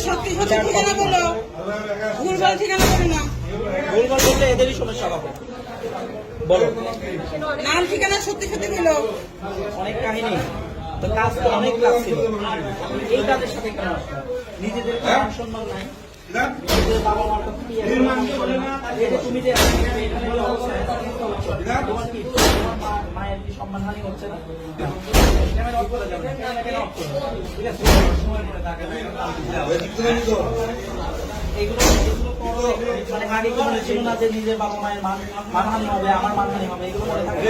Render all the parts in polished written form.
সত্যি সত্যি ঠিকানা বলো, ভুলভাল ঠিকানা বলো না। ভুলভাল বললে এদেরই সমস্যা হবে। বলো নাম ঠিকানা সত্যি সত্যি বলো। অনেক কাহিনী তো, কাজ তো অনেক কাজ ছিল, এই কাজের সাথে কেন নিজেদের সম্মান নাই? বাবা মার কথা তুমি যে তোমার কি মায়ের কি সম্মানহানি হচ্ছে না? ঠিক আছে, মানে আগে কি মনে ছিল না যে নিজের বাবা মায়ের মানহানি হবে, আমার মানহানি হবে, এগুলো মনে থাকে?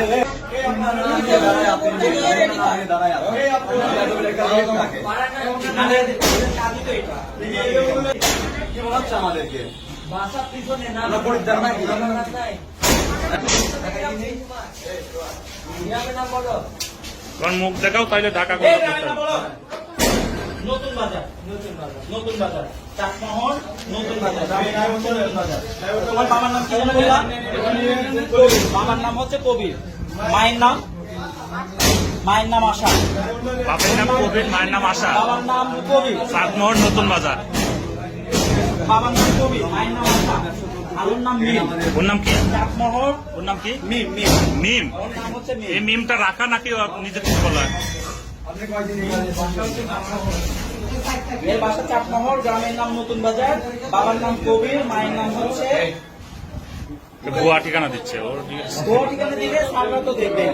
আমাদেরকে মুখ দেখাও, তাইলে ঢাকা নতুন বাজার, নতুন বাজার, চাটমোহর, নতুন বাজার। তোমার বাবার নাম কি জানো বললাম? বাবার নাম হচ্ছে কবির, মায়ের নাম আশা। বাপের নাম কবির, মায়ের নাম আশা। বাবার নাম কবির, চাটমোহর, নতুন বাজার। বাবার নাম কবির, মায়ের নাম আশা। আলুর নাম মিম। ওর নাম কি? চাটমোহর, ওর নাম কি? মিম। মিম। ওর নাম হচ্ছে মিম। এই মিমটা রাখা নাকি নিজে থেকে বলা? এর বাসা চাটমোহর, গ্রামের নাম নতুন বাজার, বাবার নাম কবির, মায়ের নাম হচ্ছে। ভুয়া ঠিকানা দিচ্ছে ওর। ভুয়া ঠিকানা দিলে সামনে তো দেখবে।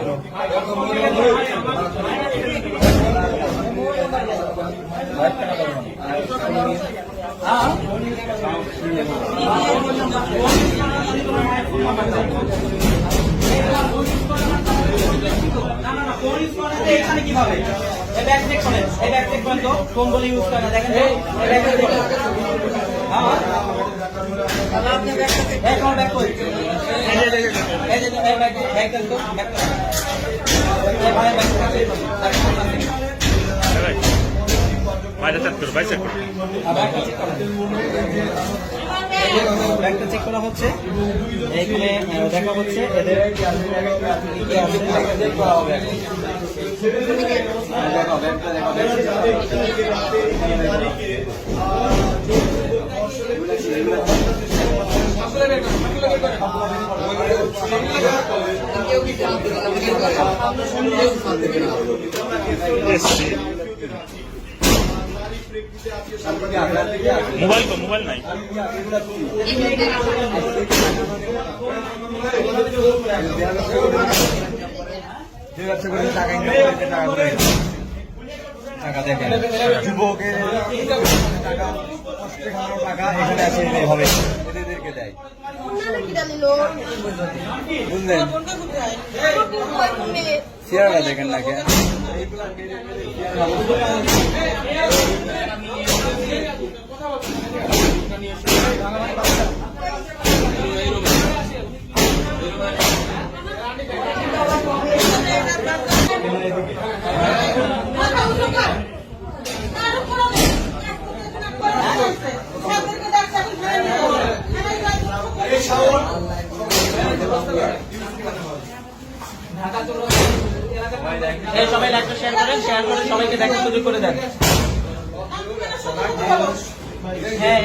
এখানে কিভাবে ব্যাগ চেক করেন, এই ব্যাগ চেক করেন তো কোন বলে ইউজ করে না, দেখেন তো ব্যাগ চেক করেন। ব্যাগ কই? এই যে ব্যাগ দেন তো, ব্যাগ করেন। বাইরে চেক করো, বাইরে চেক করো। ব্যাগটা চেক করা হচ্ছে, এইখানে দেখা হচ্ছে এদের মোবাইল নাই। টাকা দেখেন, যুবকের টাকা এখানে আছে, হবে এদেরকে দেয়, বুঝলেন? চেয়ারটা দেখেন না কেন? সবাই লাইভটা শেয়ার করে সবাইকে দেখার সুযোগ করে দেন। হ্যাঁ।